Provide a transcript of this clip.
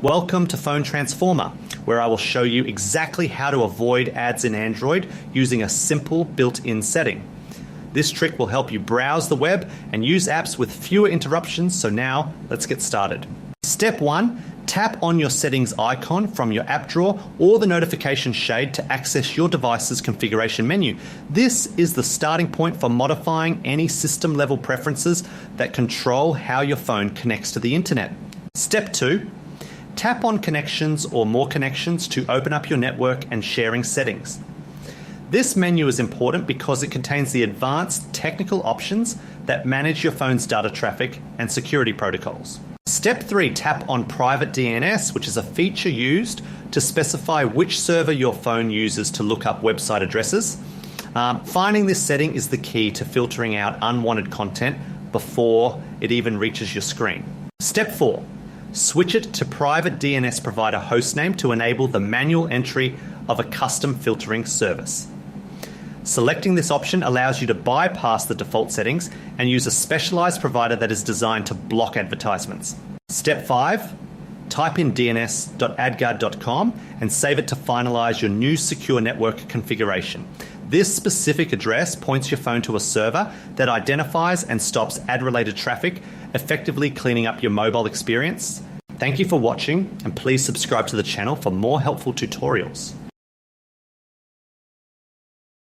Welcome to Phone Transformer, where I will show you exactly how to avoid ads in Android using a simple built-in setting. This trick will help you browse the web and use apps with fewer interruptions, so now let's get started. Step 1, tap on your settings icon from your app drawer or the notification shade to access your device's configuration menu. This is the starting point for modifying any system-level preferences that control how your phone connects to the internet. Step 2, tap on Connections or More Connections to open up your network and sharing settings. This menu is important because it contains the advanced technical options that manage your phone's data traffic and security protocols. Step 3, tap on Private DNS, which is a feature used to specify which server your phone uses to look up website addresses. Finding this setting is the key to filtering out unwanted content before it even reaches your screen. Step 4, switch it to Private DNS provider Hostname to enable the manual entry of a custom filtering service. Selecting this option allows you to bypass the default settings and use a specialized provider that is designed to block advertisements. Step 5, type in dns.adguard.com and save it to finalize your new secure network configuration. This specific address points your phone to a server that identifies and stops ad-related traffic, effectively cleaning up your mobile experience. Thank you for watching, and please subscribe to the channel for more helpful tutorials.